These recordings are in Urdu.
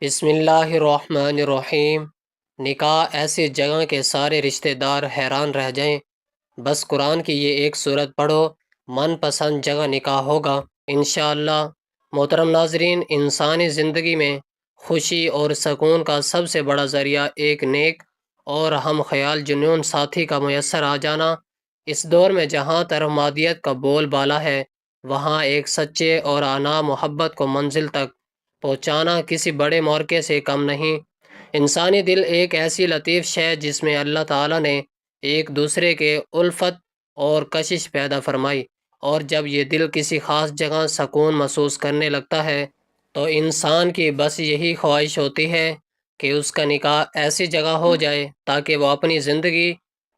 بسم اللہ الرحمن الرحیم۔ نکاح ایسی جگہ کے سارے رشتہ دار حیران رہ جائیں۔ بس قرآن کی یہ ایک صورت پڑھو، من پسند جگہ نکاح ہوگا انشاءاللہ۔ محترم ناظرین، انسانی زندگی میں خوشی اور سکون کا سب سے بڑا ذریعہ ایک نیک اور ہم خیال جنون ساتھی کا میسر آ جانا۔ اس دور میں جہاں طرف مادیت کا بول بالا ہے، وہاں ایک سچے اور انا محبت کو منزل تک پہنچانا کسی بڑے موقع سے کم نہیں۔ انسانی دل ایک ایسی لطیف شے جس میں اللہ تعالیٰ نے ایک دوسرے کے الفت اور کشش پیدا فرمائی، اور جب یہ دل کسی خاص جگہ سکون محسوس کرنے لگتا ہے تو انسان کی بس یہی خواہش ہوتی ہے کہ اس کا نکاح ایسی جگہ ہو جائے تاکہ وہ اپنی زندگی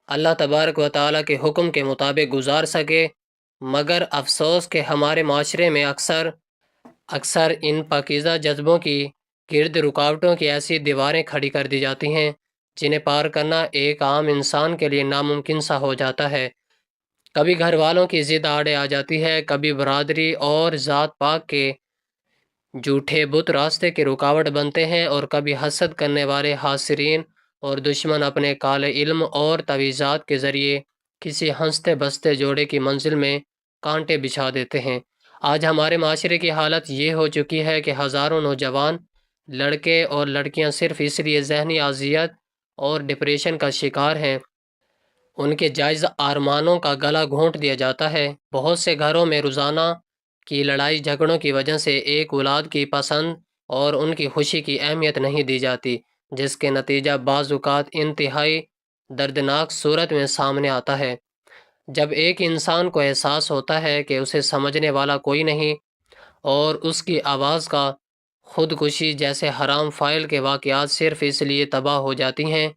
اللہ تبارک و تعالیٰ کے حکم کے مطابق گزار سکے۔ مگر افسوس کہ ہمارے معاشرے میں اکثر ان پاکیزہ جذبوں کی گرد رکاوٹوں کی ایسی دیواریں کھڑی کر دی جاتی ہیں جنہیں پار کرنا ایک عام انسان کے لیے ناممکن سا ہو جاتا ہے۔ کبھی گھر والوں کی ضد آڑے آ جاتی ہے، کبھی برادری اور ذات پاک کے جھوٹے بت راستے کی رکاوٹ بنتے ہیں، اور کبھی حسد کرنے والے حاسرین اور دشمن اپنے کالے علم اور تویزات کے ذریعے کسی ہنستے بستے جوڑے کی منزل میں کانٹے بچھا دیتے ہیں۔ آج ہمارے معاشرے کی حالت یہ ہو چکی ہے کہ ہزاروں نوجوان لڑکے اور لڑکیاں صرف اس لیے ذہنی اذیت اور ڈپریشن کا شکار ہیں، ان کے جائز آرمانوں کا گلا گھونٹ دیا جاتا ہے۔ بہت سے گھروں میں روزانہ کی لڑائی جھگڑوں کی وجہ سے ایک اولاد کی پسند اور ان کی خوشی کی اہمیت نہیں دی جاتی، جس کے نتیجہ بعض اوقات انتہائی دردناک صورت میں سامنے آتا ہے۔ جب ایک انسان کو احساس ہوتا ہے کہ اسے سمجھنے والا کوئی نہیں، اور اس کی آواز کا خودکشی جیسے حرام فاعل کے واقعات صرف اس لیے تباہ ہو جاتی ہیں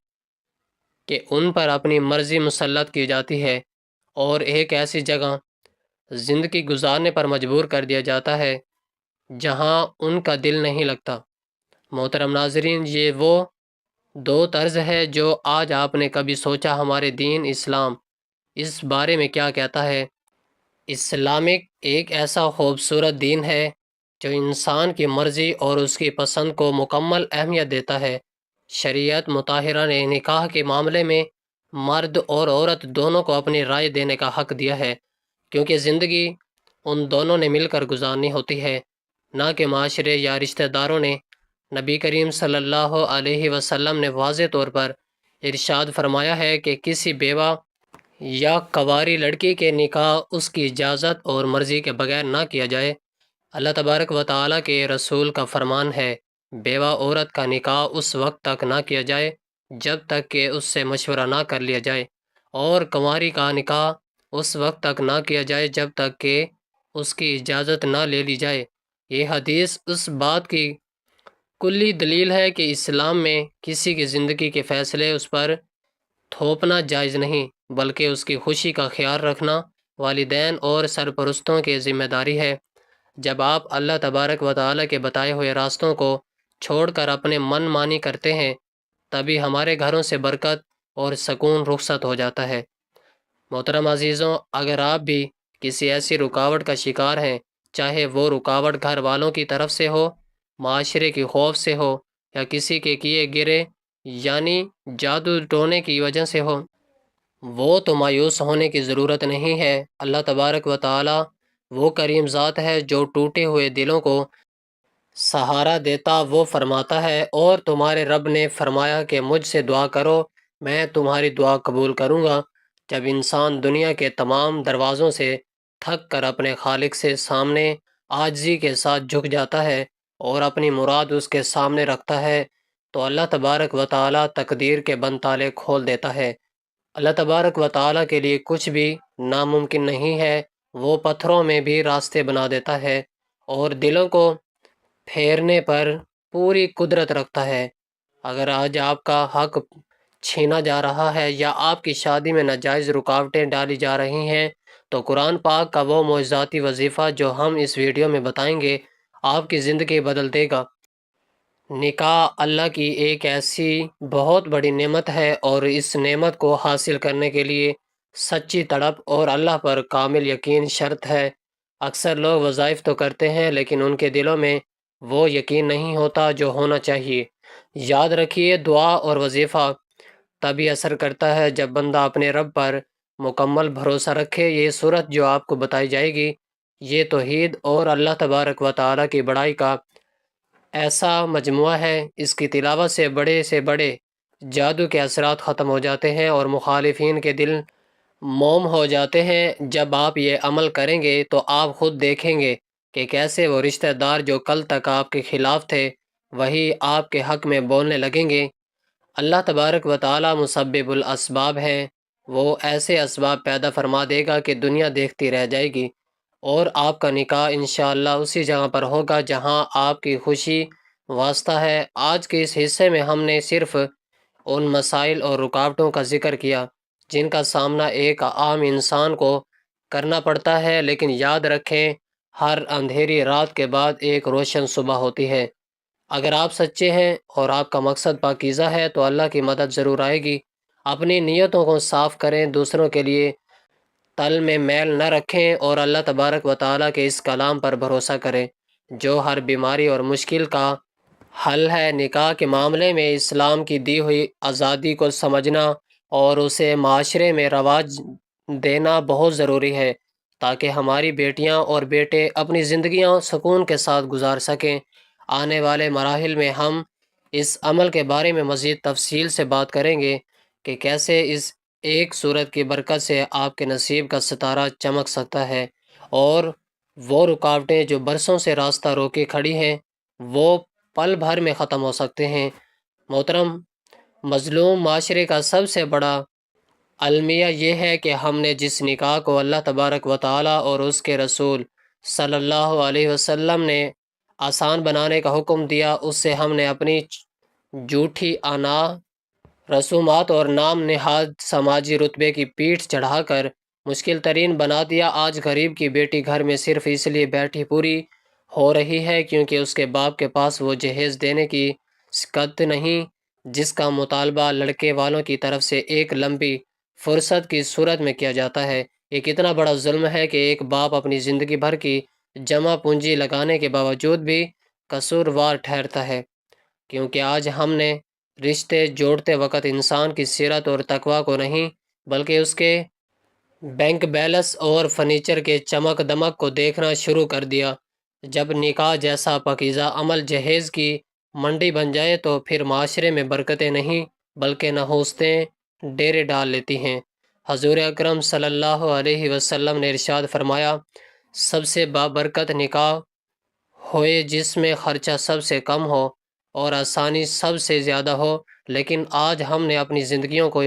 کہ ان پر اپنی مرضی مسلط کی جاتی ہے، اور ایک ایسی جگہ زندگی گزارنے پر مجبور کر دیا جاتا ہے جہاں ان کا دل نہیں لگتا۔ محترم ناظرین، یہ وہ دو طرز ہے جو آج آپ نے کبھی سوچا ہمارے دین اسلام اس بارے میں کیا کہتا ہے؟ اسلامک ایک ایسا خوبصورت دین ہے جو انسان کی مرضی اور اس کی پسند کو مکمل اہمیت دیتا ہے۔ شریعت مطہرہ نے نکاح کے معاملے میں مرد اور عورت دونوں کو اپنی رائے دینے کا حق دیا ہے، کیونکہ زندگی ان دونوں نے مل کر گزارنی ہوتی ہے، نہ کہ معاشرے یا رشتہ داروں نے۔ نبی کریم صلی اللہ علیہ وسلم نے واضح طور پر ارشاد فرمایا ہے کہ کسی بیوہ یا کنواری لڑکی کے نکاح اس کی اجازت اور مرضی کے بغیر نہ کیا جائے۔ اللہ تبارک و تعالیٰ کے رسول کا فرمان ہے، بیوہ عورت کا نکاح اس وقت تک نہ کیا جائے جب تک کہ اس سے مشورہ نہ کر لیا جائے، اور کنواری کا نکاح اس وقت تک نہ کیا جائے جب تک کہ اس کی اجازت نہ لے لی جائے۔ یہ حدیث اس بات کی کلی دلیل ہے کہ اسلام میں کسی کی زندگی کے فیصلے اس پر تھوپنا جائز نہیں، بلکہ اس کی خوشی کا خیال رکھنا والدین اور سرپرستوں کی ذمہ داری ہے۔ جب آپ اللہ تبارک و تعالیٰ کے بتائے ہوئے راستوں کو چھوڑ کر اپنے من مانی کرتے ہیں، تبھی ہمارے گھروں سے برکت اور سکون رخصت ہو جاتا ہے۔ محترم عزیزوں، اگر آپ بھی کسی ایسی رکاوٹ کا شکار ہیں، چاہے وہ رکاوٹ گھر والوں کی طرف سے ہو، معاشرے کی خوف سے ہو، یا کسی کے کیے گرے یعنی جادو ٹونے کی وجہ سے ہو، وہ تو مایوس ہونے کی ضرورت نہیں ہے۔ اللہ تبارک و تعالیٰ وہ کریم ذات ہے جو ٹوٹے ہوئے دلوں کو سہارا دیتا۔ وہ فرماتا ہے، اور تمہارے رب نے فرمایا کہ مجھ سے دعا کرو، میں تمہاری دعا قبول کروں گا۔ جب انسان دنیا کے تمام دروازوں سے تھک کر اپنے خالق سے سامنے عاجزی کے ساتھ جھک جاتا ہے اور اپنی مراد اس کے سامنے رکھتا ہے، تو اللہ تبارک و تعالیٰ تقدیر کے بند تالے کھول دیتا ہے۔ اللہ تبارک و تعالیٰ کے لیے کچھ بھی ناممکن نہیں ہے۔ وہ پتھروں میں بھی راستے بنا دیتا ہے، اور دلوں کو پھیرنے پر پوری قدرت رکھتا ہے۔ اگر آج آپ کا حق چھینا جا رہا ہے یا آپ کی شادی میں ناجائز رکاوٹیں ڈالی جا رہی ہیں، تو قرآن پاک کا وہ معجزاتی وظیفہ جو ہم اس ویڈیو میں بتائیں گے آپ کی زندگی بدل دے گا۔ نکاح اللہ کی ایک ایسی بہت بڑی نعمت ہے، اور اس نعمت کو حاصل کرنے کے لیے سچی تڑپ اور اللہ پر کامل یقین شرط ہے۔ اکثر لوگ وظائف تو کرتے ہیں، لیکن ان کے دلوں میں وہ یقین نہیں ہوتا جو ہونا چاہیے۔ یاد رکھیے، دعا اور وظیفہ تبھی اثر کرتا ہے جب بندہ اپنے رب پر مکمل بھروسہ رکھے۔ یہ صورت جو آپ کو بتائی جائے گی، یہ توحید اور اللہ تبارک و تعالیٰ کی بڑائی کا ایسا مجموعہ ہے، اس کی تلاوت سے بڑے جادو کے اثرات ختم ہو جاتے ہیں اور مخالفین کے دل موم ہو جاتے ہیں۔ جب آپ یہ عمل کریں گے تو آپ خود دیکھیں گے کہ کیسے وہ رشتہ دار جو کل تک آپ کے خلاف تھے، وہی آپ کے حق میں بولنے لگیں گے۔ اللہ تبارک و تعالی مسبب الاسباب ہے، وہ ایسے اسباب پیدا فرما دے گا کہ دنیا دیکھتی رہ جائے گی، اور آپ کا نکاح انشاءاللہ اسی جگہ پر ہوگا جہاں آپ کی خوشی واسطہ ہے۔ آج کے اس حصے میں ہم نے صرف ان مسائل اور رکاوٹوں کا ذکر کیا جن کا سامنا ایک عام انسان کو کرنا پڑتا ہے، لیکن یاد رکھیں، ہر اندھیری رات کے بعد ایک روشن صبح ہوتی ہے۔ اگر آپ سچے ہیں اور آپ کا مقصد پاکیزہ ہے تو اللہ کی مدد ضرور آئے گی۔ اپنی نیتوں کو صاف کریں، دوسروں کے لیے تل میں میل نہ رکھیں، اور اللہ تبارک و تعالیٰ کے اس کلام پر بھروسہ کریں جو ہر بیماری اور مشکل کا حل ہے۔ نکاح کے معاملے میں اسلام کی دی ہوئی آزادی کو سمجھنا اور اسے معاشرے میں رواج دینا بہت ضروری ہے تاکہ ہماری بیٹیاں اور بیٹے اپنی زندگیاں سکون کے ساتھ گزار سکیں۔ آنے والے مراحل میں ہم اس عمل کے بارے میں مزید تفصیل سے بات کریں گے کہ کیسے اس ایک صورت کی برکت سے آپ کے نصیب کا ستارہ چمک سکتا ہے، اور وہ رکاوٹیں جو برسوں سے راستہ روکے کھڑی ہیں وہ پل بھر میں ختم ہو سکتے ہیں۔ محترم، مظلوم معاشرے کا سب سے بڑا المیہ یہ ہے کہ ہم نے جس نکاح کو اللہ تبارک و تعالیٰ اور اس کے رسول صلی اللہ علیہ وسلم نے آسان بنانے کا حکم دیا، اس سے ہم نے اپنی جھوٹی انا، رسومات اور نام نہاد سماجی رتبے کی پیٹھ چڑھا کر مشکل ترین بنا دیا۔ آج غریب کی بیٹی گھر میں صرف اس لیے بیٹھی پوری ہو رہی ہے کیونکہ اس کے باپ کے پاس وہ جہیز دینے کی سکت نہیں جس کا مطالبہ لڑکے والوں کی طرف سے ایک لمبی فرصت کی صورت میں کیا جاتا ہے۔ یہ کتنا بڑا ظلم ہے کہ ایک باپ اپنی زندگی بھر کی جمع پونجی لگانے کے باوجود بھی قصوروار ٹھہرتا ہے، کیونکہ آج ہم نے رشتے جوڑتے وقت انسان کی سیرت اور تقوی کو نہیں بلکہ اس کے بینک بیلنس اور فرنیچر کے چمک دمک کو دیکھنا شروع کر دیا۔ جب نکاح جیسا پاکیزہ عمل جہیز کی منڈی بن جائے تو پھر معاشرے میں برکتیں نہیں بلکہ نحوستیں ڈیرے ڈال لیتی ہیں۔ حضور اکرم صلی اللہ علیہ وسلم نے ارشاد فرمایا، سب سے بابرکت نکاح ہوئے جس میں خرچہ سب سے کم ہو اور آسانی سب سے زیادہ ہو، لیکن آج ہم نے اپنی زندگیوں کو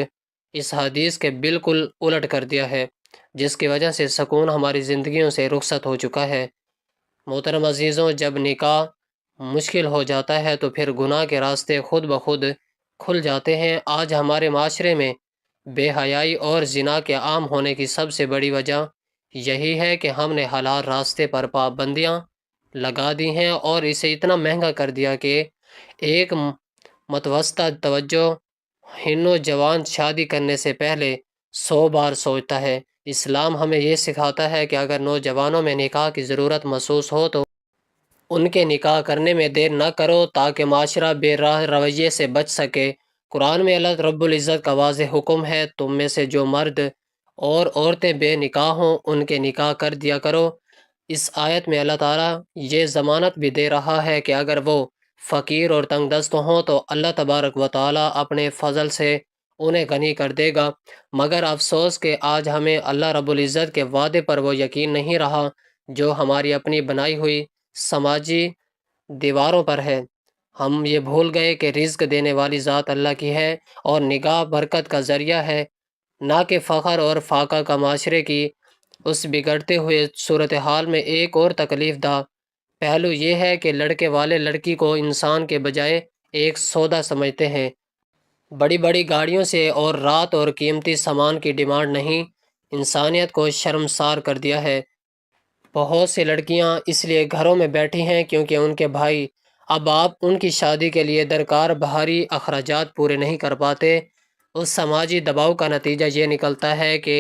اس حدیث کے بالکل الٹ کر دیا ہے، جس کی وجہ سے سکون ہماری زندگیوں سے رخصت ہو چکا ہے۔ محترم عزیزوں، جب نکاح مشکل ہو جاتا ہے تو پھر گناہ کے راستے خود بخود کھل جاتے ہیں۔ آج ہمارے معاشرے میں بے حیائی اور زنا کے عام ہونے کی سب سے بڑی وجہ یہی ہے کہ ہم نے حلال راستے پر پابندیاں لگا دی ہیں اور اسے اتنا مہنگا کر دیا کہ ایک متوسطہ توجہ نوجوان شادی کرنے سے پہلے 100 بار سوچتا ہے۔ اسلام ہمیں یہ سکھاتا ہے کہ اگر نوجوانوں میں نکاح کی ضرورت محسوس ہو تو ان کے نکاح کرنے میں دیر نہ کرو تاکہ معاشرہ بے راہ رویے سے بچ سکے۔ قرآن میں اللہ رب العزت کا واضح حکم ہے، تم میں سے جو مرد اور عورتیں بے نکاح ہوں ان کے نکاح کر دیا کرو۔ اس آیت میں اللہ تعالیٰ یہ ضمانت بھی دے رہا ہے کہ اگر وہ فقیر اور تنگ دست ہوں تو اللہ تبارک و تعالیٰ اپنے فضل سے انہیں غنی کر دے گا۔ مگر افسوس کہ آج ہمیں اللہ رب العزت کے وعدے پر وہ یقین نہیں رہا جو ہماری اپنی بنائی ہوئی سماجی دیواروں پر ہے۔ ہم یہ بھول گئے کہ رزق دینے والی ذات اللہ کی ہے اور نگاہ برکت کا ذریعہ ہے، نہ کہ فخر اور فاقہ کا۔ معاشرے کی اس بگڑتے ہوئے صورتحال میں ایک اور تکلیف دہ پہلو یہ ہے کہ لڑکے والے لڑکی کو انسان کے بجائے ایک سودا سمجھتے ہیں۔ بڑی بڑی گاڑیوں سے اور رات اور قیمتی سامان کی ڈیمانڈ نہیں، انسانیت کو شرمسار کر دیا ہے۔ بہت سی لڑکیاں اس لیے گھروں میں بیٹھی ہیں کیونکہ ان کے بھائی اب آپ ان کی شادی کے لیے درکار بھاری اخراجات پورے نہیں کر پاتے۔ اس سماجی دباؤ کا نتیجہ یہ نکلتا ہے کہ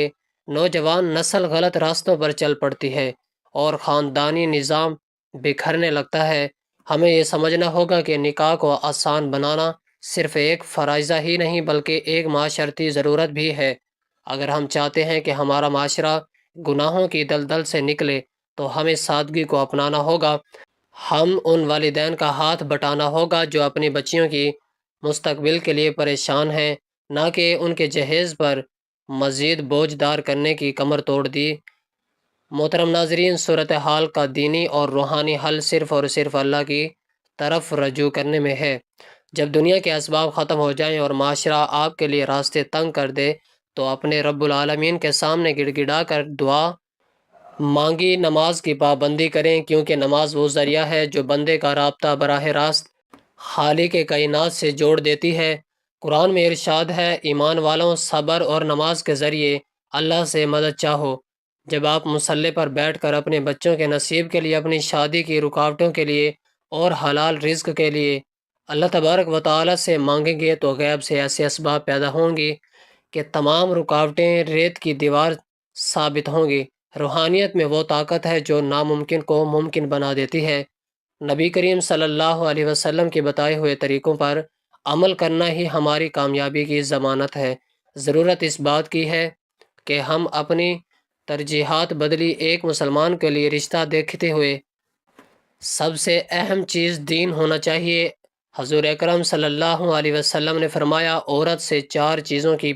نوجوان نسل غلط راستوں پر چل پڑتی ہے اور خاندانی نظام بکھرنے لگتا ہے۔ ہمیں یہ سمجھنا ہوگا کہ نکاح کو آسان بنانا صرف ایک فرائضہ ہی نہیں بلکہ ایک معاشرتی ضرورت بھی ہے۔ اگر ہم چاہتے ہیں کہ ہمارا معاشرہ گناہوں کی دلدل سے نکلے تو ہمیں سادگی کو اپنانا ہوگا۔ ہم ان والدین کا ہاتھ بٹانا ہوگا جو اپنی بچیوں کی مستقبل کے لیے پریشان ہیں، نہ کہ ان کے جہیز پر مزید بوجھ دار کرنے کی کمر توڑ دی۔ محترم ناظرین، صورتحال کا دینی اور روحانی حل صرف اور صرف اللہ کی طرف رجوع کرنے میں ہے۔ جب دنیا کے اسباب ختم ہو جائیں اور معاشرہ آپ کے لیے راستے تنگ کر دے تو اپنے رب العالمین کے سامنے گڑ گڑا کر دعا مانگی نماز کی پابندی کریں، کیونکہ نماز وہ ذریعہ ہے جو بندے کا رابطہ براہ راست خالق کائنات سے جوڑ دیتی ہے۔ قرآن میں ارشاد ہے، ایمان والوں، صبر اور نماز کے ذریعے اللہ سے مدد چاہو۔ جب آپ مصلی پر بیٹھ کر اپنے بچوں کے نصیب کے لیے، اپنی شادی کی رکاوٹوں کے لیے اور حلال رزق کے لیے اللہ تبارک و تعالی سے مانگیں گے تو غیب سے ایسے اسباب پیدا ہوں گی کہ تمام رکاوٹیں ریت کی دیوار ثابت ہوں گی۔ روحانیت میں وہ طاقت ہے جو ناممکن کو ممکن بنا دیتی ہے۔ نبی کریم صلی اللہ علیہ وسلم کے بتائے ہوئے طریقوں پر عمل کرنا ہی ہماری کامیابی کی ضمانت ہے۔ ضرورت اس بات کی ہے کہ ہم اپنی ترجیحات بدلی۔ ایک مسلمان کے لیے رشتہ دیکھتے ہوئے سب سے اہم چیز دین ہونا چاہیے۔ حضور اکرم صلی اللہ علیہ وسلم نے فرمایا، عورت سے 4 چیزوں کی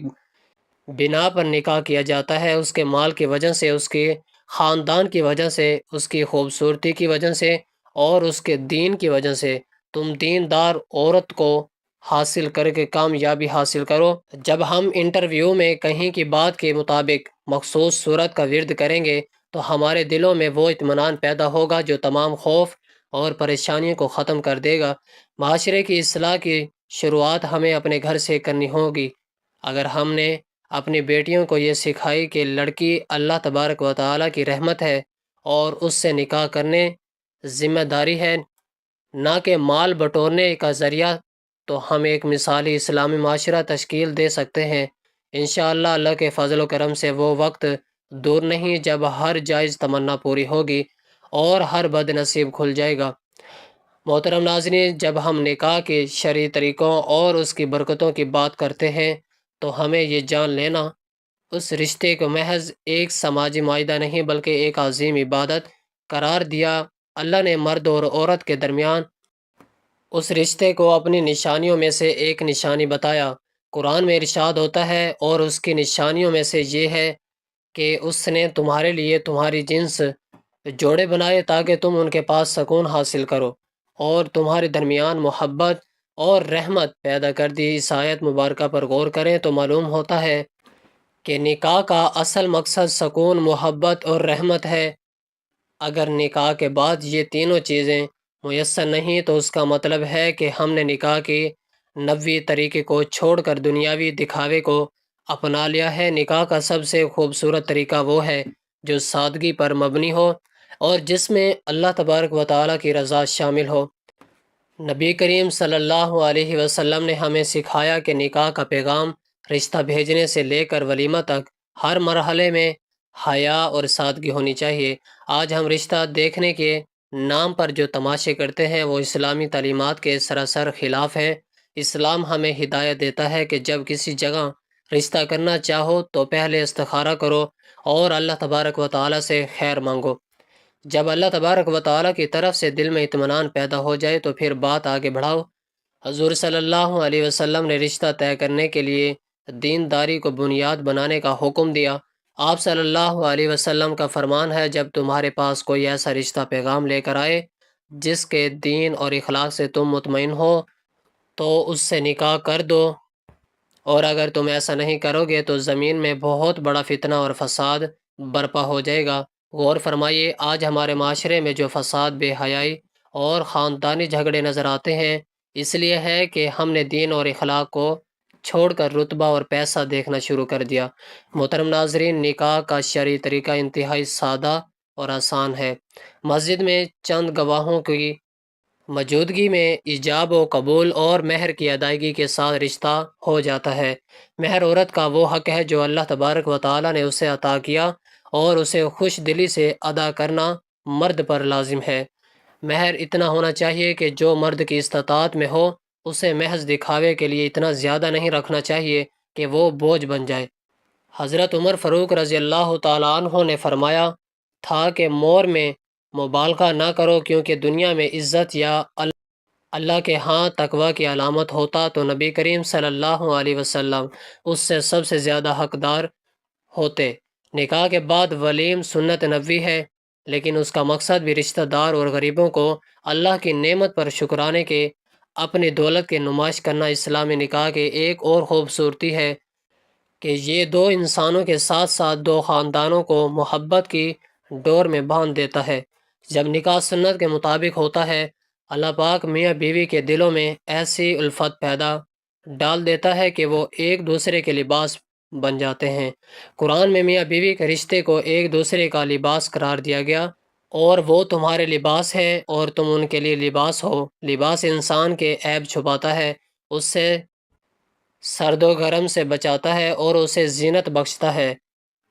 بنا پر نکاح کیا جاتا ہے: اس کے مال کی وجہ سے، اس کے خاندان کی وجہ سے، اس کی خوبصورتی کی وجہ سے اور اس کے دین کی وجہ سے۔ تم دیندار عورت کو حاصل کر کے کامیابی حاصل کرو۔ جب ہم انٹرویو میں کہیں کی بات کے مطابق مخصوص صورت کا ورد کریں گے تو ہمارے دلوں میں وہ اطمینان پیدا ہوگا جو تمام خوف اور پریشانیوں کو ختم کر دے گا۔ معاشرے کی اصلاح کی شروعات ہمیں اپنے گھر سے کرنی ہوگی۔ اگر ہم نے اپنی بیٹیوں کو یہ سکھائی کہ لڑکی اللہ تبارک و تعالیٰ کی رحمت ہے اور اس سے نکاح کرنے ذمہ داری ہے، نہ کہ مال بٹورنے کا ذریعہ، تو ہم ایک مثالی اسلامی معاشرہ تشکیل دے سکتے ہیں۔ انشاءاللہ اللہ کے فضل و کرم سے وہ وقت دور نہیں جب ہر جائز تمنا پوری ہوگی اور ہر بد نصیب کھل جائے گا۔ محترم ناظرین، جب ہم نکاح کے شرعی طریقوں اور اس کی برکتوں کی بات کرتے ہیں تو ہمیں یہ جان لینا اس رشتے کو محض ایک سماجی معاہدہ نہیں بلکہ ایک عظیم عبادت قرار دیا۔ اللہ نے مرد اور عورت کے درمیان اس رشتے کو اپنی نشانیوں میں سے ایک نشانی بتایا۔ قرآن میں ارشاد ہوتا ہے، اور اس کی نشانیوں میں سے یہ ہے کہ اس نے تمہارے لیے تمہاری جنس جوڑے بنائے تاکہ تم ان کے پاس سکون حاصل کرو اور تمہارے درمیان محبت اور رحمت پیدا کر دی۔ اس آیت مبارکہ پر غور کریں تو معلوم ہوتا ہے کہ نکاح کا اصل مقصد سکون، محبت اور رحمت ہے۔ اگر نکاح کے بعد یہ تینوں چیزیں میسر نہیں تو اس کا مطلب ہے کہ ہم نے نکاح کے نبوی طریقے کو چھوڑ کر دنیاوی دکھاوے کو اپنا لیا ہے۔ نکاح کا سب سے خوبصورت طریقہ وہ ہے جو سادگی پر مبنی ہو اور جس میں اللہ تبارک و تعالیٰ کی رضا شامل ہو۔ نبی کریم صلی اللہ علیہ وسلم نے ہمیں سکھایا کہ نکاح کا پیغام رشتہ بھیجنے سے لے کر ولیمہ تک ہر مرحلے میں حیا اور سادگی ہونی چاہیے۔ آج ہم رشتہ دیکھنے کے نام پر جو تماشے کرتے ہیں وہ اسلامی تعلیمات کے سراسر خلاف ہیں۔ اسلام ہمیں ہدایت دیتا ہے کہ جب کسی جگہ رشتہ کرنا چاہو تو پہلے استخارہ کرو اور اللہ تبارک و تعالیٰ سے خیر مانگو۔ جب اللہ تبارک و تعالیٰ کی طرف سے دل میں اطمینان پیدا ہو جائے تو پھر بات آگے بڑھاؤ۔ حضور صلی اللہ علیہ وسلم نے رشتہ طے کرنے کے لیے دینداری کو بنیاد بنانے کا حکم دیا۔ آپ صلی اللہ علیہ وسلم کا فرمان ہے، جب تمہارے پاس کوئی ایسا رشتہ پیغام لے کر آئے جس کے دین اور اخلاق سے تم مطمئن ہو تو اس سے نکاح کر دو، اور اگر تم ایسا نہیں کرو گے تو زمین میں بہت بڑا فتنہ اور فساد برپا ہو جائے گا۔ غور فرمائیے، آج ہمارے معاشرے میں جو فساد، بے حیائی اور خاندانی جھگڑے نظر آتے ہیں، اس لیے ہے کہ ہم نے دین اور اخلاق کو چھوڑ کر رتبہ اور پیسہ دیکھنا شروع کر دیا۔ محترم ناظرین، نکاح کا شرعی طریقہ انتہائی سادہ اور آسان ہے۔ مسجد میں چند گواہوں کی موجودگی میں ایجاب و قبول اور مہر کی ادائیگی کے ساتھ رشتہ ہو جاتا ہے۔ مہر عورت کا وہ حق ہے جو اللہ تبارک و تعالیٰ نے اسے عطا کیا اور اسے خوش دلی سے ادا کرنا مرد پر لازم ہے۔ مہر اتنا ہونا چاہیے کہ جو مرد کی استطاعت میں ہو، اسے محض دکھاوے کے لیے اتنا زیادہ نہیں رکھنا چاہیے کہ وہ بوجھ بن جائے۔ حضرت عمر فاروق رضی اللہ تعالیٰ عنہ نے فرمایا تھا کہ مور میں مبالغہ نہ کرو، کیونکہ دنیا میں عزت یا اللہ کے ہاں تقوی کی علامت ہوتا تو نبی کریم صلی اللہ علیہ وسلم اس سے سب سے زیادہ حقدار ہوتے۔ نکاح کے بعد ولیم سنت نبوی ہے، لیکن اس کا مقصد بھی رشتہ دار اور غریبوں کو اللہ کی نعمت پر شکرانے کے اپنی دولت کی نمائش کرنا اسلامی نکاح کی ایک اور خوبصورتی ہے کہ یہ دو انسانوں کے ساتھ ساتھ دو خاندانوں کو محبت کی ڈور میں باندھ دیتا ہے۔ جب نکاح سنت کے مطابق ہوتا ہے، اللہ پاک میاں بیوی کے دلوں میں ایسی الفت پیدا ڈال دیتا ہے کہ وہ ایک دوسرے کے لباس بن جاتے ہیں۔ قرآن میں میاں بیوی کے رشتے کو ایک دوسرے کا لباس قرار دیا گیا، اور وہ تمہارے لباس ہے اور تم ان کے لیے لباس ہو۔ لباس انسان کے عیب چھپاتا ہے، اس سے سرد و گرم سے بچاتا ہے اور اسے زینت بخشتا ہے۔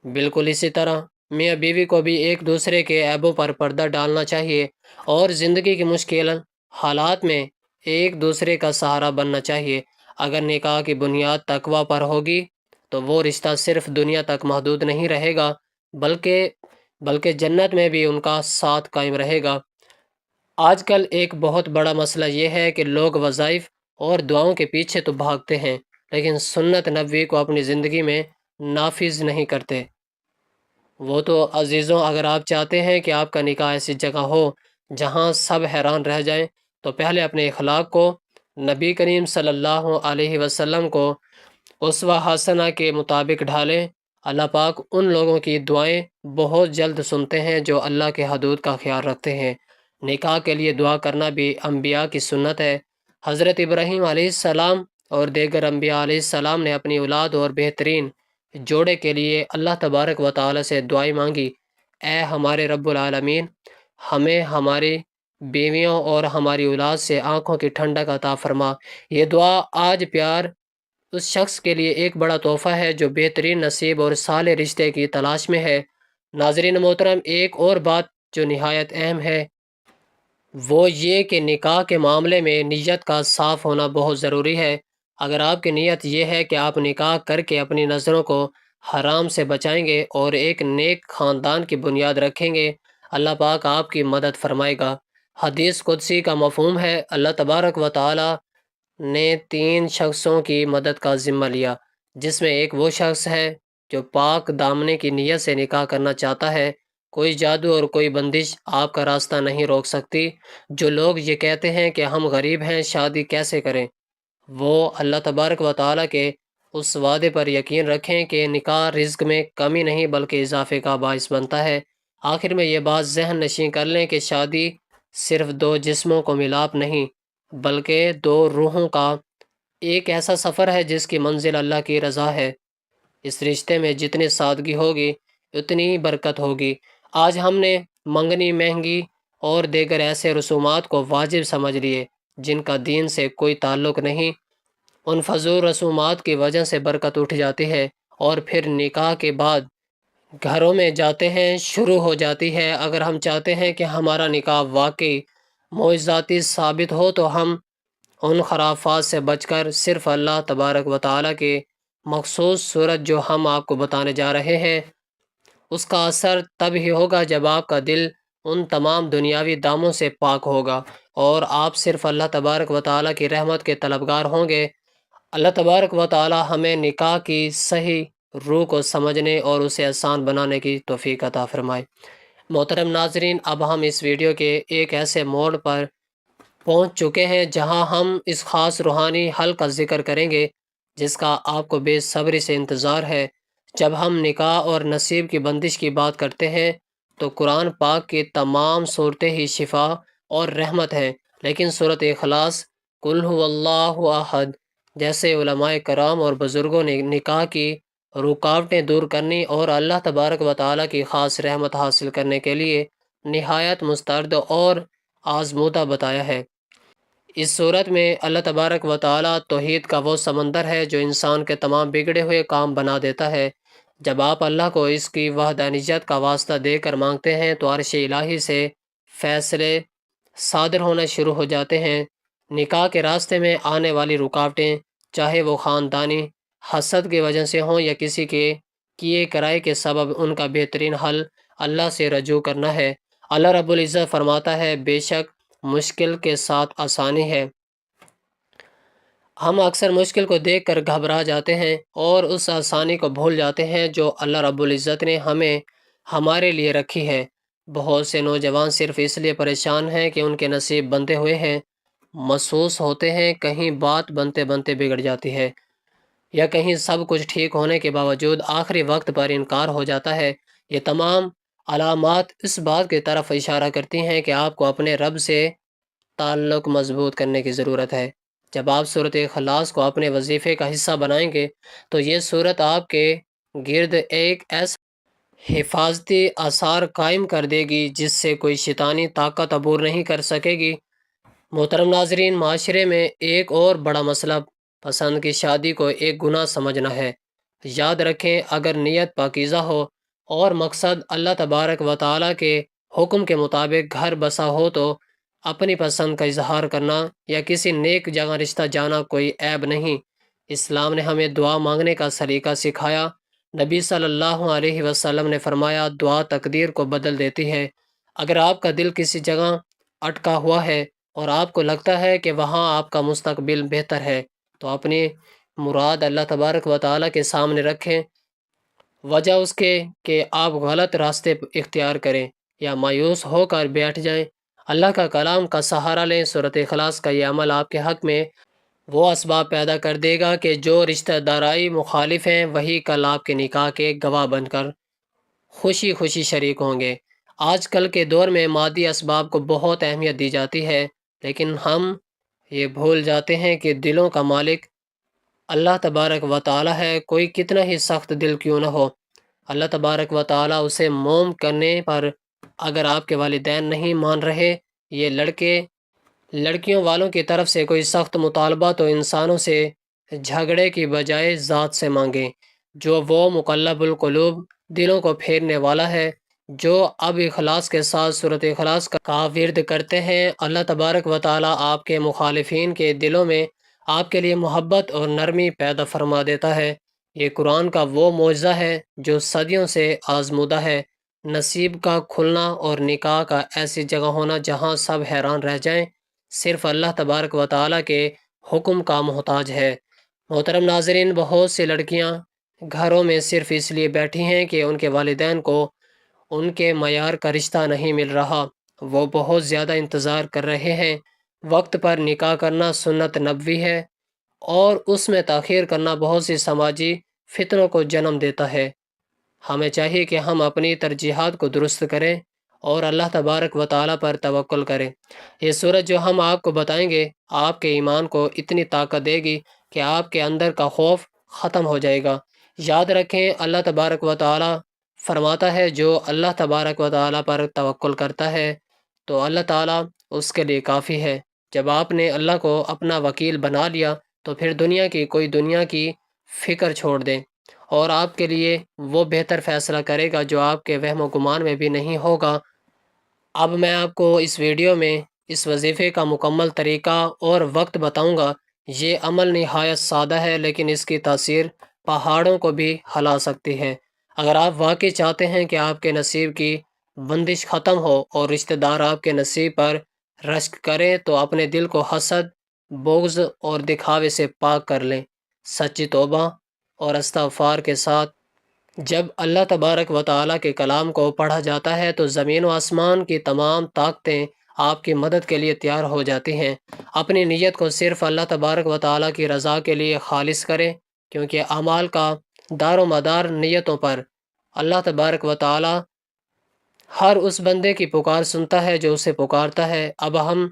بالکل اسی طرح میاں بیوی کو بھی ایک دوسرے کے عیبوں پر پردہ ڈالنا چاہیے اور زندگی کی مشکل حالات میں ایک دوسرے کا سہارا بننا چاہیے۔ اگر نکاح کی بنیاد تقوی پر ہوگی تو وہ رشتہ صرف دنیا تک محدود نہیں رہے گا، بلکہ جنت میں بھی ان کا ساتھ قائم رہے گا۔ آج کل ایک بہت بڑا مسئلہ یہ ہے کہ لوگ وظائف اور دعاؤں کے پیچھے تو بھاگتے ہیں، لیکن سنت نبوی کو اپنی زندگی میں نافذ نہیں کرتے۔ وہ تو عزیزوں، اگر آپ چاہتے ہیں کہ آپ کا نکاح ایسی جگہ ہو جہاں سب حیران رہ جائیں، تو پہلے اپنے اخلاق کو نبی کریم صلی اللہ علیہ وسلم کو اسوہ حسنہ کے مطابق ڈھالیں۔ اللہ پاک ان لوگوں کی دعائیں بہت جلد سنتے ہیں جو اللہ کے حدود کا خیال رکھتے ہیں۔ نکاح کے لیے دعا کرنا بھی انبیاء کی سنت ہے۔ حضرت ابراہیم علیہ السلام اور دیگر انبیاء علیہ السلام نے اپنی اولاد اور بہترین جوڑے کے لیے اللہ تبارک و تعالی سے دعائیں مانگی۔ اے ہمارے رب العالمین، ہمیں ہماری بیویوں اور ہماری اولاد سے آنکھوں کی ٹھنڈک عطا فرما۔ یہ دعا آج پیار اس شخص کے لیے ایک بڑا تحفہ ہے جو بہترین نصیب اور صالح رشتے کی تلاش میں ہے۔ ناظرین محترم، ایک اور بات جو نہایت اہم ہے وہ یہ کہ نکاح کے معاملے میں نیت کا صاف ہونا بہت ضروری ہے۔ اگر آپ کی نیت یہ ہے کہ آپ نکاح کر کے اپنی نظروں کو حرام سے بچائیں گے اور ایک نیک خاندان کی بنیاد رکھیں گے، اللہ پاک آپ کی مدد فرمائے گا۔ حدیث قدسی کا مفہوم ہے، اللہ تبارک و تعالی نے 3 شخصوں کی مدد کا ذمہ لیا، جس میں ایک وہ شخص ہے جو پاک دامنے کی نیت سے نکاح کرنا چاہتا ہے۔ کوئی جادو اور کوئی بندش آپ کا راستہ نہیں روک سکتی۔ جو لوگ یہ کہتے ہیں کہ ہم غریب ہیں، شادی کیسے کریں، وہ اللہ تبارک و تعالیٰ کے اس وعدے پر یقین رکھیں کہ نکاح رزق میں کمی نہیں بلکہ اضافے کا باعث بنتا ہے۔ آخر میں یہ بات ذہن نشین کر لیں کہ شادی صرف 2 جسموں کو ملاپ نہیں، بلکہ 2 روحوں کا ایک ایسا سفر ہے جس کی منزل اللہ کی رضا ہے۔ اس رشتے میں جتنی سادگی ہوگی اتنی برکت ہوگی۔ آج ہم نے منگنی، مہنگی اور دیگر ایسے رسومات کو واجب سمجھ لیے جن کا دین سے کوئی تعلق نہیں۔ ان فضول رسومات کی وجہ سے برکت اٹھ جاتی ہے اور پھر نکاح کے بعد گھروں میں جاتے ہیں شروع ہو جاتی ہے۔ اگر ہم چاہتے ہیں کہ ہمارا نکاح واقعی معجزاتی ثابت ہو تو ہم ان خرافات سے بچ کر صرف اللہ تبارک و تعالیٰ کی مخصوص صورت جو ہم آپ کو بتانے جا رہے ہیں، اس کا اثر تب ہی ہوگا جب آپ کا دل ان تمام دنیاوی داموں سے پاک ہوگا اور آپ صرف اللہ تبارک و تعالیٰ کی رحمت کے طلبگار ہوں گے۔ اللہ تبارک و تعالیٰ ہمیں نکاح کی صحیح روح کو سمجھنے اور اسے آسان بنانے کی توفیق عطا فرمائے۔ محترم ناظرین، اب ہم اس ویڈیو کے ایک ایسے موڑ پر پہنچ چکے ہیں جہاں ہم اس خاص روحانی حل کا ذکر کریں گے جس کا آپ کو بے صبری سے انتظار ہے۔ جب ہم نکاح اور نصیب کی بندش کی بات کرتے ہیں تو قرآن پاک کی تمام صورتیں ہی شفا اور رحمت ہیں، لیکن صورت اخلاص، قل هو اللہ احد جیسے علماء کرام اور بزرگوں نے نکاح کی رکاوٹیں دور کرنے اور اللہ تبارک و تعالیٰ کی خاص رحمت حاصل کرنے کے لیے نہایت مستعد اور آزمودہ بتایا ہے۔ اس صورت میں اللہ تبارک و تعالیٰ توحید کا وہ سمندر ہے جو انسان کے تمام بگڑے ہوئے کام بنا دیتا ہے۔ جب آپ اللہ کو اس کی وحدانیت کا واسطہ دے کر مانگتے ہیں تو عرش الہی سے فیصلے صادر ہونا شروع ہو جاتے ہیں۔ نکاح کے راستے میں آنے والی رکاوٹیں، چاہے وہ خاندانی حسد کی وجہ سے ہوں یا کسی کے کیے کرائے کے سبب، ان کا بہترین حل اللہ سے رجوع کرنا ہے۔ اللہ رب العزت فرماتا ہے، بے شک مشکل کے ساتھ آسانی ہے۔ ہم اکثر مشکل کو دیکھ کر گھبرا جاتے ہیں اور اس آسانی کو بھول جاتے ہیں جو اللہ رب العزت نے ہمارے لیے رکھی ہے۔ بہت سے نوجوان صرف اس لیے پریشان ہیں کہ ان کے نصیب بندھے ہوئے ہیں، محسوس ہوتے ہیں کہیں بات بنتے بنتے بگڑ جاتی ہے، یا کہیں سب کچھ ٹھیک ہونے کے باوجود آخری وقت پر انکار ہو جاتا ہے۔ یہ تمام علامات اس بات کی طرف اشارہ کرتی ہیں کہ آپ کو اپنے رب سے تعلق مضبوط کرنے کی ضرورت ہے۔ جب آپ صورت اخلاص کو اپنے وظیفے کا حصہ بنائیں گے تو یہ صورت آپ کے گرد ایک ایسا حفاظتی اثار قائم کر دے گی جس سے کوئی شیطانی طاقت عبور نہیں کر سکے گی۔ محترم ناظرین، معاشرے میں ایک اور بڑا مسئلہ پسند کی شادی کو ایک گناہ سمجھنا ہے۔ یاد رکھیں، اگر نیت پاکیزہ ہو اور مقصد اللہ تبارک و تعالیٰ کے حکم کے مطابق گھر بسا ہو تو اپنی پسند کا اظہار کرنا یا کسی نیک جگہ رشتہ جانا کوئی عیب نہیں۔ اسلام نے ہمیں دعا مانگنے کا سلیقہ سکھایا۔ نبی صلی اللہ علیہ وسلم نے فرمایا، دعا تقدیر کو بدل دیتی ہے۔ اگر آپ کا دل کسی جگہ اٹکا ہوا ہے اور آپ کو لگتا ہے کہ وہاں آپ کا مستقبل بہتر ہے تو اپنی مراد اللہ تبارک و تعالیٰ کے سامنے رکھیں۔ وجہ اس کے کہ آپ غلط راستے اختیار کریں یا مایوس ہو کر بیٹھ جائیں، اللہ کا کلام کا سہارا لیں۔ سورۃ اخلاص کا یہ عمل آپ کے حق میں وہ اسباب پیدا کر دے گا کہ جو رشتہ دارائی مخالف ہیں وہی کل آپ کے نکاح کے گواہ بن کر خوشی خوشی شریک ہوں گے۔ آج کل کے دور میں مادی اسباب کو بہت اہمیت دی جاتی ہے، لیکن ہم یہ بھول جاتے ہیں کہ دلوں کا مالک اللہ تبارک و تعالی ہے۔ کوئی کتنا ہی سخت دل کیوں نہ ہو، اللہ تبارک و تعالی اسے موم کرنے پر، اگر آپ کے والدین نہیں مان رہے، یہ لڑکیوں والوں کی طرف سے کوئی سخت مطالبہ تو انسانوں سے جھگڑے کی بجائے ذات سے مانگیں، جو وہ مقلب القلوب، دلوں کو پھیرنے والا ہے۔ جو اب اخلاص کے ساتھ صورت اخلاص کا ورد کرتے ہیں، اللہ تبارک و تعالی آپ کے مخالفین کے دلوں میں آپ کے لیے محبت اور نرمی پیدا فرما دیتا ہے۔ یہ قرآن کا وہ معجزہ ہے جو صدیوں سے آزمودہ ہے۔ نصیب کا کھلنا اور نکاح کا ایسی جگہ ہونا جہاں سب حیران رہ جائیں، صرف اللہ تبارک و تعالیٰ کے حکم کا محتاج ہے۔ محترم ناظرین، بہت سی لڑکیاں گھروں میں صرف اس لیے بیٹھی ہیں کہ ان کے والدین کو ان کے معیار کا رشتہ نہیں مل رہا۔ وہ بہت زیادہ انتظار کر رہے ہیں۔ وقت پر نکاح کرنا سنت نبوی ہے اور اس میں تاخیر کرنا بہت سی سماجی فتنوں کو جنم دیتا ہے۔ ہمیں چاہیے کہ ہم اپنی ترجیحات کو درست کریں اور اللہ تبارک و تعالیٰ پر توکل کریں۔ یہ صورت جو ہم آپ کو بتائیں گے آپ کے ایمان کو اتنی طاقت دے گی کہ آپ کے اندر کا خوف ختم ہو جائے گا۔ یاد رکھیں، اللہ تبارک و تعالیٰ فرماتا ہے، جو اللہ تبارک و تعالیٰ پر توکل کرتا ہے تو اللہ تعالیٰ اس کے لیے کافی ہے۔ جب آپ نے اللہ کو اپنا وکیل بنا لیا تو پھر دنیا کی فکر چھوڑ دیں اور آپ کے لیے وہ بہتر فیصلہ کرے گا جو آپ کے وہم و گمان میں بھی نہیں ہوگا۔ اب میں آپ کو اس ویڈیو میں اس وظیفے کا مکمل طریقہ اور وقت بتاؤں گا۔ یہ عمل نہایت سادہ ہے لیکن اس کی تاثیر پہاڑوں کو بھی ہلا سکتی ہے۔ اگر آپ واقعی چاہتے ہیں کہ آپ کے نصیب کی بندش ختم ہو اور رشتہ دار آپ کے نصیب پر رشک کریں تو اپنے دل کو حسد، بغض اور دکھاوے سے پاک کر لیں۔ سچی توبہ اور استغفار کے ساتھ جب اللہ تبارک و تعالیٰ کے کلام کو پڑھا جاتا ہے تو زمین و آسمان کی تمام طاقتیں آپ کی مدد کے لیے تیار ہو جاتی ہیں۔ اپنی نیت کو صرف اللہ تبارک و تعالیٰ کی رضا کے لیے خالص کریں، کیونکہ اعمال کا دار و مدار نیتوں پر۔ اللہ تبارک و تعالیٰ ہر اس بندے کی پکار سنتا ہے جو اسے پکارتا ہے۔ اب ہم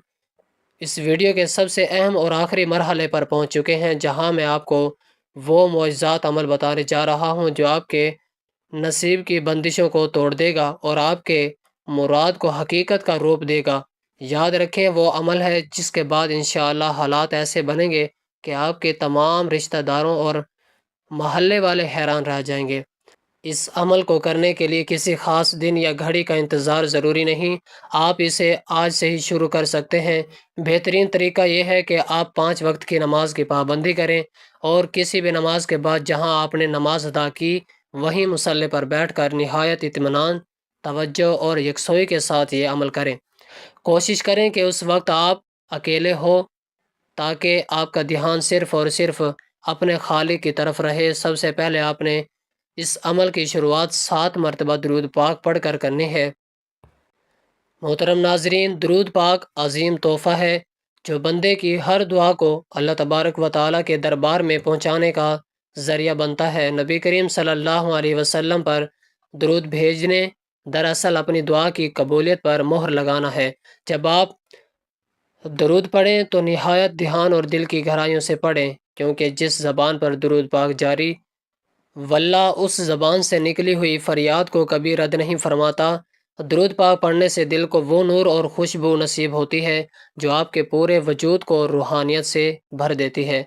اس ویڈیو کے سب سے اہم اور آخری مرحلے پر پہنچ چکے ہیں، جہاں میں آپ کو وہ معجزات عمل بتانے جا رہا ہوں جو آپ کے نصیب کی بندشوں کو توڑ دے گا اور آپ کے مراد کو حقیقت کا روپ دے گا۔ یاد رکھیں، وہ عمل ہے جس کے بعد انشاءاللہ حالات ایسے بنیں گے کہ آپ کے تمام رشتہ داروں اور محلے والے حیران رہ جائیں گے۔ اس عمل کو کرنے کے لیے کسی خاص دن یا گھڑی کا انتظار ضروری نہیں، آپ اسے آج سے ہی شروع کر سکتے ہیں۔ بہترین طریقہ یہ ہے کہ آپ 5 وقت کی نماز کی پابندی کریں اور کسی بھی نماز کے بعد جہاں آپ نے نماز ادا کی وہیں مصلی پر بیٹھ کر نہایت اطمینان، توجہ اور یکسوئی کے ساتھ یہ عمل کریں۔ کوشش کریں کہ اس وقت آپ اکیلے ہو تاکہ آپ کا دھیان صرف اور صرف اپنے خالق کی طرف رہے۔ سب سے پہلے آپ نے اس عمل کی شروعات 7 مرتبہ درود پاک پڑھ کر کرنی ہے۔ محترم ناظرین، درود پاک عظیم تحفہ ہے جو بندے کی ہر دعا کو اللہ تبارک و تعالیٰ کے دربار میں پہنچانے کا ذریعہ بنتا ہے۔ نبی کریم صلی اللہ علیہ وسلم پر درود بھیجنے دراصل اپنی دعا کی قبولیت پر مہر لگانا ہے۔ جب آپ درود پڑھیں تو نہایت دھیان اور دل کی گہرائیوں سے پڑھیں، کیونکہ جس زبان پر درود پاک جاری واللہ اس زبان سے نکلی ہوئی فریاد کو کبھی رد نہیں فرماتا۔ درود پاک پڑھنے سے دل کو وہ نور اور خوشبو نصیب ہوتی ہے جو آپ کے پورے وجود کو روحانیت سے بھر دیتی ہے۔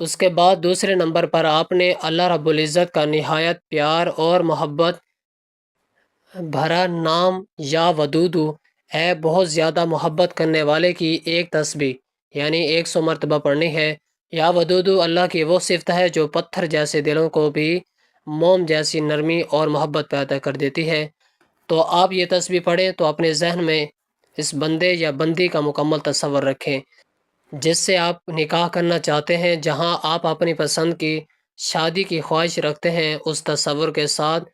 اس کے بعد دوسرے نمبر پر آپ نے اللہ رب العزت کا نہایت پیار اور محبت بھرا نام یا ودودو، اے بہت زیادہ محبت کرنے والے کی ایک تسبیح یعنی 100 مرتبہ پڑھنی ہے۔ یا ودودو اللہ کی وہ صفت ہے جو پتھر جیسے دلوں کو بھی موم جیسی نرمی اور محبت پیدا کر دیتی ہے۔ تو آپ یہ تسبیح پڑھیں تو اپنے ذہن میں اس بندے یا بندی کا مکمل تصور رکھیں جس سے آپ نکاح کرنا چاہتے ہیں، جہاں آپ اپنی پسند کی شادی کی خواہش رکھتے ہیں۔ اس تصور کے ساتھ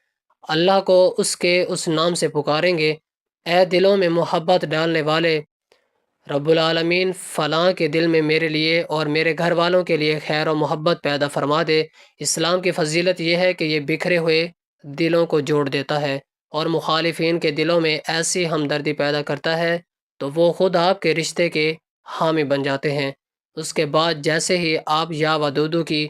اللہ کو اس کے اس نام سے پکاریں گے: اے دلوں میں محبت ڈالنے والے رب العالمین، فلاں کے دل میں میرے لیے اور میرے گھر والوں کے لیے خیر و محبت پیدا فرما دے۔ اسلام کی فضیلت یہ ہے کہ یہ بکھرے ہوئے دلوں کو جوڑ دیتا ہے اور مخالفین کے دلوں میں ایسی ہمدردی پیدا کرتا ہے تو وہ خود آپ کے رشتے کے حامی بن جاتے ہیں۔ اس کے بعد جیسے ہی آپ یا ودودو کی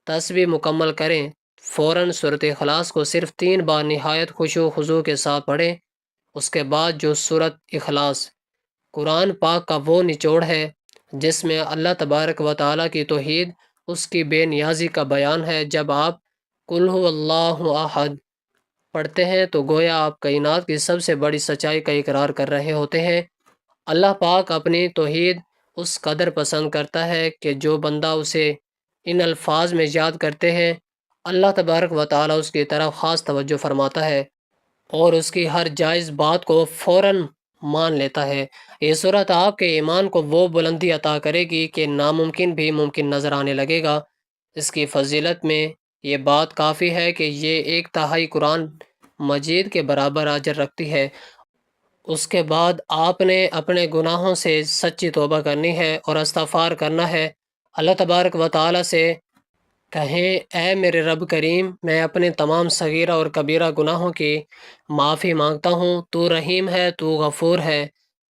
تسبیح مکمل کریں، فوراً سورۃ اخلاص کو صرف 3 بار نہایت خشوع و خضوع کے ساتھ پڑھیں۔ اس کے بعد جو سورۃ اخلاص قرآن پاک کا وہ نچوڑ ہے جس میں اللہ تبارک و تعالیٰ کی توحید، اس کی بے نیازی کا بیان ہے۔ جب آپ قل ھو اللہ احد پڑھتے ہیں تو گویا آپ کائنات کی سب سے بڑی سچائی کا اقرار کر رہے ہوتے ہیں۔ اللہ پاک اپنی توحید اس قدر پسند کرتا ہے کہ جو بندہ اسے ان الفاظ میں یاد کرتے ہیں، اللہ تبارک و تعالیٰ اس کی طرف خاص توجہ فرماتا ہے اور اس کی ہر جائز بات کو فوراً مان لیتا ہے۔ یہ صورت آپ کے ایمان کو وہ بلندی عطا کرے گی کہ ناممکن بھی ممکن نظر آنے لگے گا۔ اس کی فضیلت میں یہ بات کافی ہے کہ یہ 1/3 قرآن مجید کے برابر اجر رکھتی ہے۔ اس کے بعد آپ نے اپنے گناہوں سے سچی توبہ کرنی ہے اور استغفار کرنا ہے۔ اللہ تبارک و تعالیٰ سے کہیں: اے میرے رب کریم، میں اپنے تمام صغیرہ اور کبیرہ گناہوں کی معافی مانگتا ہوں۔ تو رحیم ہے، تو غفور ہے،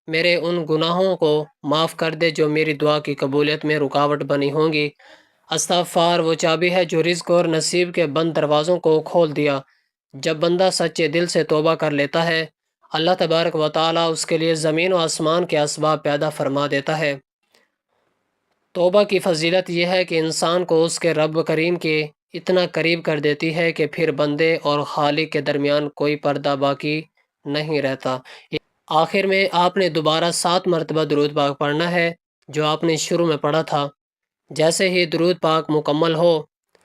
میرے ان گناہوں کو معاف کر دے جو میری دعا کی قبولیت میں رکاوٹ بنی ہوں گی۔ استغفار وہ چابی ہے جو رزق اور نصیب کے بند دروازوں کو کھول دیا۔ جب بندہ سچے دل سے توبہ کر لیتا ہے، اللہ تبارک و تعالیٰ اس کے لیے زمین و آسمان کے اسباب پیدا فرما دیتا ہے۔ توبہ کی فضیلت یہ ہے کہ انسان کو اس کے رب کریم کے اتنا قریب کر دیتی ہے کہ پھر بندے اور خالق کے درمیان کوئی پردہ باقی نہیں رہتا۔ آخر میں آپ نے دوبارہ 7 مرتبہ درود پاک پڑھنا ہے جو آپ نے شروع میں پڑھا تھا۔ جیسے ہی درود پاک مکمل ہو،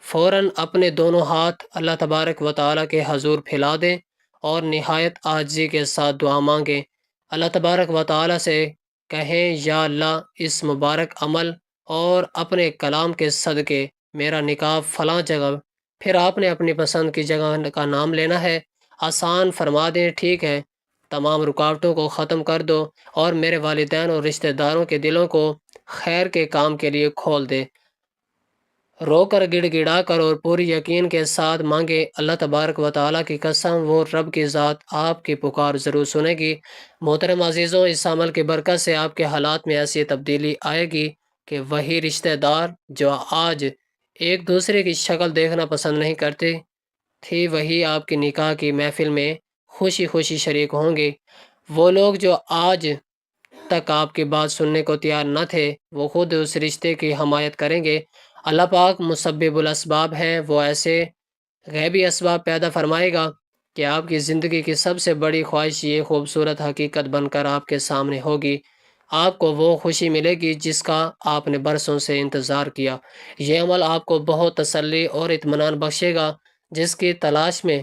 فوراً اپنے دونوں ہاتھ اللہ تبارک و تعالیٰ کے حضور پھیلا دیں اور نہایت عاجزی کے ساتھ دعا مانگیں۔ اللہ تبارک و تعالیٰ سے کہیں: یا اللہ، اس مبارک عمل اور اپنے کلام کے صدقے میرا نکاح فلاں جگہ، پھر آپ نے اپنی پسند کی جگہ کا نام لینا ہے، آسان فرما دیں۔ ٹھیک ہے، تمام رکاوٹوں کو ختم کر دو اور میرے والدین اور رشتہ داروں کے دلوں کو خیر کے کام کے لیے کھول دے۔ رو کر گڑ گڑا کر اور پوری یقین کے ساتھ مانگے، اللہ تبارک و تعالیٰ کی قسم، وہ رب کی ذات آپ کی پکار ضرور سنے گی۔ محترم عزیزوں، اس عمل کی برکت سے آپ کے حالات میں ایسی تبدیلی آئے گی کہ وہی رشتہ دار جو آج ایک دوسرے کی شکل دیکھنا پسند نہیں کرتے تھی، وہی آپ کی نکاح کی محفل میں خوشی خوشی شریک ہوں گے۔ وہ لوگ جو آج تک آپ کی بات سننے کو تیار نہ تھے، وہ خود اس رشتے کی حمایت کریں گے۔ اللہ پاک مسبب الاسباب ہیں، وہ ایسے غیبی اسباب پیدا فرمائے گا کہ آپ کی زندگی کی سب سے بڑی خواہش یہ خوبصورت حقیقت بن کر آپ کے سامنے ہوگی۔ آپ کو وہ خوشی ملے گی جس کا آپ نے برسوں سے انتظار کیا۔ یہ عمل آپ کو بہت تسلی اور اطمینان بخشے گا جس کی تلاش میں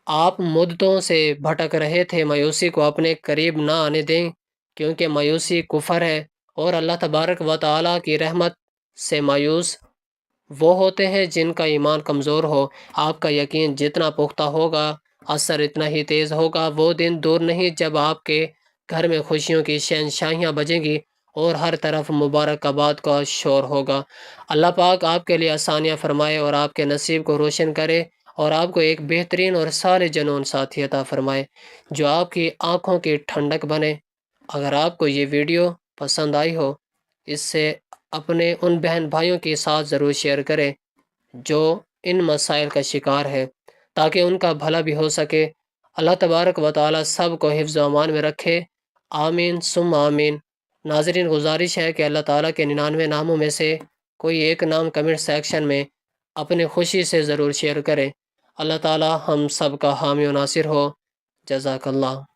آپ مدتوں سے بھٹک رہے تھے۔ مایوسی کو اپنے قریب نہ آنے دیں، کیونکہ مایوسی کفر ہے، اور اللہ تبارک و تعالیٰ کی رحمت سے مایوس وہ ہوتے ہیں جن کا ایمان کمزور ہو۔ آپ کا یقین جتنا پختہ ہوگا، اثر اتنا ہی تیز ہوگا۔ وہ دن دور نہیں جب آپ کے گھر میں خوشیوں کی شہنشاہیاں بجیں گی اور ہر طرف مبارکباد کا شور ہوگا۔ اللہ پاک آپ کے لیے آسانیاں فرمائے اور آپ کے نصیب کو روشن کرے، اور آپ کو ایک بہترین اور سارے جنون ساتھی عطا فرمائے جو آپ کی آنکھوں کی ٹھنڈک بنے۔ اگر آپ کو یہ ویڈیو پسند آئی ہو، اس سے اپنے ان بہن بھائیوں کے ساتھ ضرور شیئر کریں جو ان مسائل کا شکار ہے، تاکہ ان کا بھلا بھی ہو سکے۔ اللہ تبارک و تعالی سب کو حفظ و امان میں رکھے، آمین ثم آمین۔ ناظرین، گزارش ہے کہ اللہ تعالیٰ کے 99 ناموں میں سے کوئی ایک نام کمنٹ سیکشن میں اپنی خوشی سے ضرور شیئر کریں۔ اللہ تعالیٰ ہم سب کا حامی و ناصر ہو۔ جزاک اللہ۔